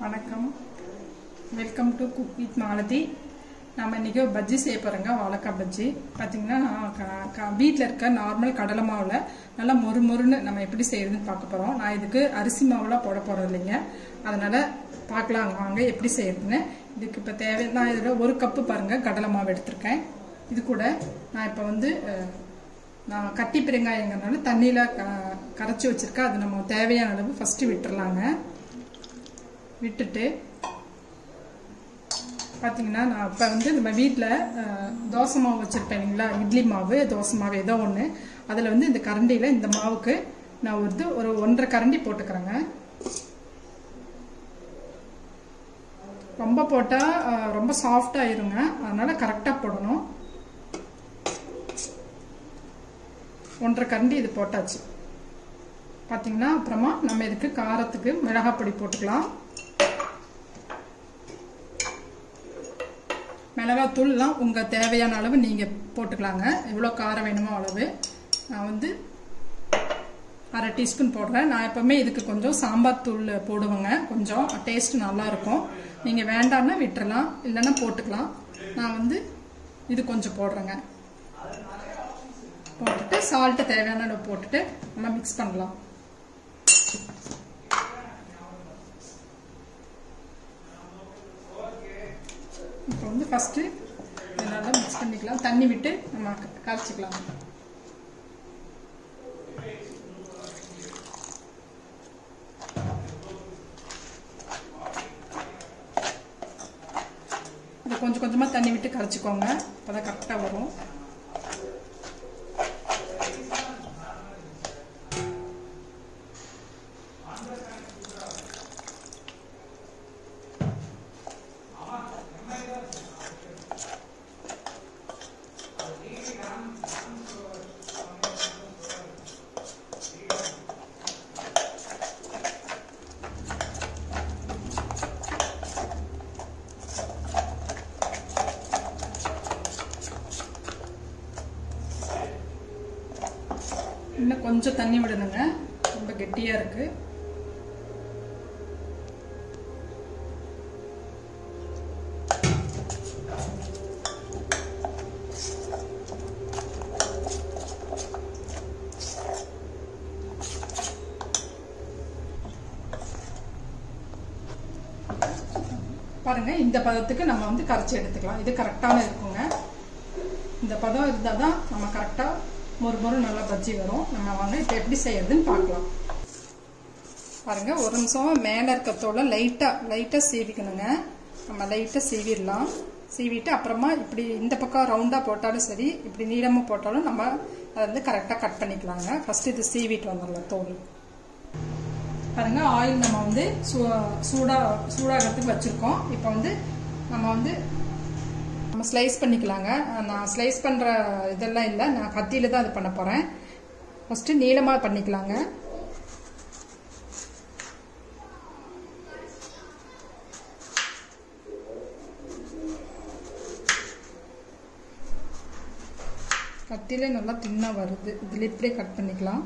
வணக்கம், welcome to cook with Malathi. நம்ம இன்றைக்கி பஜ்ஜி செய்ய போகிறோங்க. வாழைக்காய் பஜ்ஜி பார்த்திங்கன்னா வீட்டில் இருக்க நார்மல் கடலை மாவில் நல்லா மொறுன்னு நம்ம எப்படி செய்யறதுன்னு பார்க்க போகிறோம். நான் இதுக்கு அரிசி மாவுலாம் போட போகிறது இல்லைங்க, அதனால் பார்க்கலாம் வாங்க எப்படி செய்யறதுன்னு. இதுக்கு இப்போ தேவை, நான் இதில் 1 கப்பு பாருங்கள் கடலை மாவு எடுத்திருக்கேன். இது கூட நான் இப்போ நான் கட்டி பெருங்காயங்கிறதுனால தண்ணியில் கரைச்சி வச்சுருக்கேன். அது நம்ம தேவையான அளவு ஃபஸ்ட்டு விட்டுறலாங்க. விட்டுட்டு பார்த்தீங்கன்னா நான் இப்போ நம்ம வீட்டில் தோசை மாவு வச்சுருப்பேன் இல்லைங்களா, இட்லி மாவு தோசை மாவு ஏதோ ஒன்று, அதில் இந்த கரண்டியில் இந்த மாவுக்கு நான் ஒரு 1.5 கரண்டி போட்டுக்கிறேங்க. ரொம்ப போட்டால் ரொம்ப சாஃப்டாகிருங்க, அதனால் கரெக்டாக போடணும். 1.5 கரண்டி இது போட்டாச்சு. பார்த்தீங்கன்னா அப்புறமா நம்ம இதுக்கு காரத்துக்கு மிளகாய் பொடி போட்டுக்கலாம். மிளகாத்தூள்லாம் உங்கள் தேவையான அளவு நீங்கள் போட்டுக்கலாங்க. எவ்வளோ காரம் வேணுமோ அளவு. நான் 1/2 டீஸ்பூன் போடுறேன். நான் எப்போவுமே இதுக்கு கொஞ்சம் சாம்பார் தூள் போடுவேங்க, கொஞ்சம் டேஸ்ட் நல்லாயிருக்கும். நீங்கள் வேண்டான்னா விட்டுறலாம், இல்லைன்னா போட்டுக்கலாம். நான் இது கொஞ்சம் போடுறேங்க. போட்டுட்டு சால்ட்டு தேவையான அளவு போட்டுட்டு நம்ம மிக்ஸ் பண்ணலாம். இப்போ ஃபஸ்ட்டு நல்லா மிக்ஸ் பண்ணிக்கலாம். தண்ணி விட்டு நம்ம கரைச்சிக்கலாம். இது கொஞ்சம் கொஞ்சமாக தண்ணி விட்டு கரைச்சிக்கோங்க, அப்போதான் கரெக்டாக வரும். இன்னும் கொஞ்சம் தண்ணி விடணுங்க, ரொம்ப கெட்டியாக இருக்கு. பாருங்க, இந்த பதத்துக்கு நம்ம கரைச்சி எடுத்துக்கலாம். இது கரெக்டான இருக்குங்க. இந்த பதம் இருந்தால் தான் நம்ம கரெக்டாக மொறு நல்லா பஜ்ஜி வரும். நம்ம வாங்க இப்போ எப்படி செய்யறதுன்னு பார்க்கலாம். பாருங்க, ஒரு நிமிஷம் மேலே இருக்க தோலை லைட்டாக சீவிக்கணுங்க. நம்ம லைட்டாக சீவிடலாம். சீவிட்டு அப்புறமா இப்படி இந்த பக்கம் ரவுண்டாக போட்டாலும் சரி, இப்படி நீளமாக போட்டாலும் நம்ம அதை கரெக்டாக கட் பண்ணிக்கலாங்க. ஃபர்ஸ்ட் இது சீவிட்டு வந்துடலாம் தோல். பாருங்க, ஆயில் நம்ம சூடாகிறதுக்கு வச்சுருக்கோம். இப்போ நம்ம ஸ்லைஸ் பண்ணிக்கலாங்க. நான் ஸ்லைஸ் பண்ணுற இதெல்லாம் இல்லை, நான் கத்தியில் தான் அது பண்ண போகிறேன். ஃபஸ்ட்டு நீளமாக பண்ணிக்கலாங்க. கத்தியிலே நல்லா தின்னாக வருது, இதில் இப்படியே கட் பண்ணிக்கலாம்.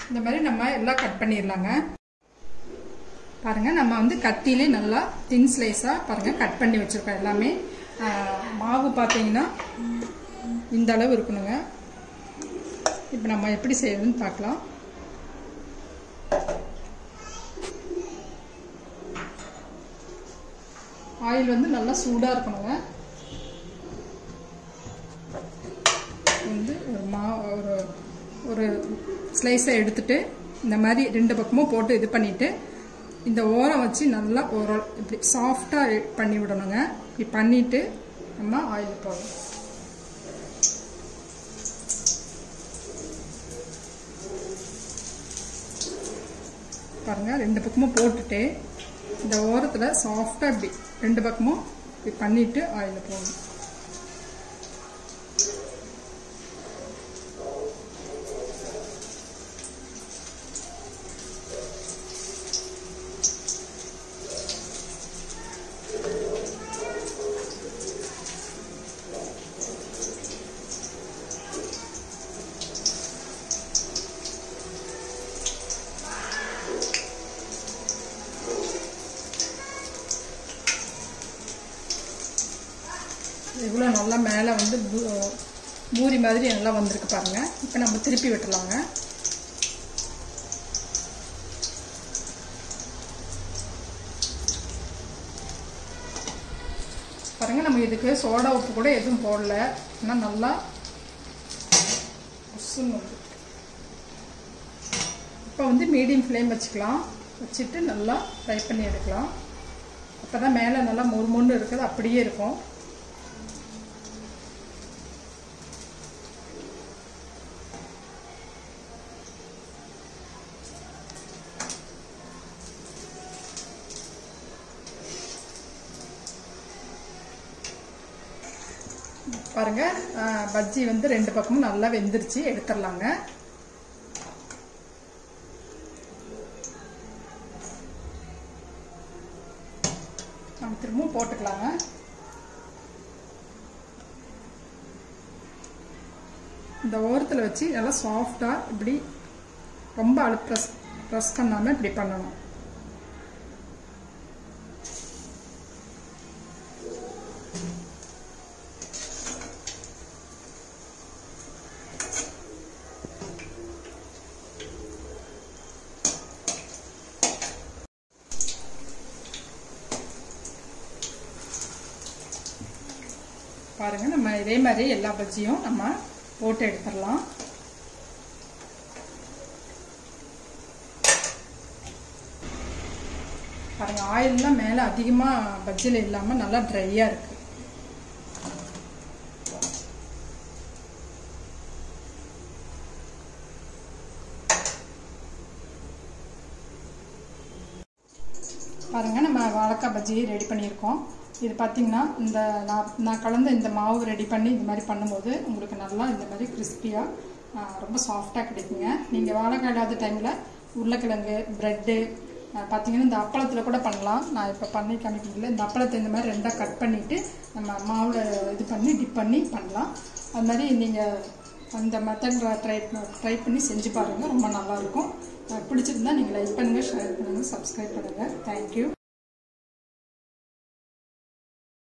இந்த மாதிரி நம்ம எல்லாம் கட் பண்ணிடலாங்க. பாருங்க, நம்ம கத்தியிலே நல்லா தின் ஸ்லைஸா பாருங்க கட் பண்ணி வச்சிருக்கோம் எல்லாமே. மாவு பார்த்தீங்கன்னா இந்த அளவு இருக்கணுங்க. இப்போ நம்ம எப்படி செய்யறதுன்னு பார்க்கலாம். ஆயில் நல்லா சூடா இருக்கணுங்க. ஒரு ஸ்லைஸை எடுத்துட்டு இந்த மாதிரி 2 பக்கமும் போட்டு இது பண்ணிட்டு இந்த ஓரம் வச்சு நல்லா இப்படி சாஃப்டாக பண்ணி விடணுங்க. இப்படி பண்ணிட்டு நம்ம ஆயில் போடணும். பாருங்க, 2 பக்கமும் போட்டுட்டு இந்த ஓரத்தில் சாஃப்டாக இப்படி 2 பக்கமும் இப்படி பண்ணிட்டு ஆயில் போடணும். எவ்வளோ நல்லா மேலே வந்து பூரி மாதிரி நல்லா வந்திருக்கு பாருங்க. இப்போ நம்ம திருப்பி விட்டுலாங்க. பாருங்க, நம்ம இதுக்கு சோடா உப்பு கூட எதுவும் போடல. ஆனால் நல்லா இப்போ வந்து மீடியம் ஃப்ளேம் வச்சுக்கலாம். வச்சுட்டு நல்லா ஃப்ரை பண்ணி எடுக்கலாம். அப்போ தான் மேலே நல்லா மொறு இருக்குது, அப்படியே இருக்கும். பாருங்க, பஜ்ஜி வந்து 2 பக்கமும் நல்லா வெந்துருச்சு. எடுத்துடலாங்க. நம்ம திரும்பவும் போட்டுக்கலாங்க. இந்த ஓரத்தில் வச்சு நல்லா சாஃப்டாக இப்படி ரொம்ப ப்ரெஸ் பண்ணாமல் இப்படி பண்ணணும். பாருங்க, நம்ம இதே மாதிரி எல்லா பஜ்ஜியும் நம்ம போட்டு எடுத்துடலாம். பாருங்க, ஆயில்லாம் மேலே அதிகமாக பஜ்ஜியில் இல்லாமல் நல்லா ட்ரையாக இருக்கு. பாருங்க, நம்ம வாழைக்காய் பஜ்ஜி ரெடி பண்ணியிருக்கோம். இது பார்த்தீங்கன்னா இந்த நான் கலந்த இந்த மாவு ரெடி பண்ணி இந்த மாதிரி பண்ணும்போது உங்களுக்கு நல்லா இந்த மாதிரி கிறிஸ்பியாக ரொம்ப சாஃப்டாக கிடைக்குங்க. நீங்கள் வாழைக்காய் இல்லாத டைமில் உருளைக்கிழங்கு, ப்ரெட்டு பார்த்தீங்கன்னா இந்த அப்பளத்தில் கூட பண்ணலாம். நான் இப்போ பண்ணி காமிக்கிறதில்ல. இந்த அப்பளத்தை இந்த மாதிரி 2ஆக கட் பண்ணிவிட்டு நம்ம மாவில் இது பண்ணி டிப் பண்ணி பண்ணலாம். அது மாதிரி நீங்கள் அந்த மெத்தட் ட்ரை பண்ணி செஞ்சு பாருங்கள். ரொம்ப நல்லாயிருக்கும். பிடிச்சிருந்தா நீங்கள் லைக் பண்ணுங்கள், ஷேர் பண்ணுங்கள், சப்ஸ்கிரைப் பண்ணுங்கள். தேங்க்யூ.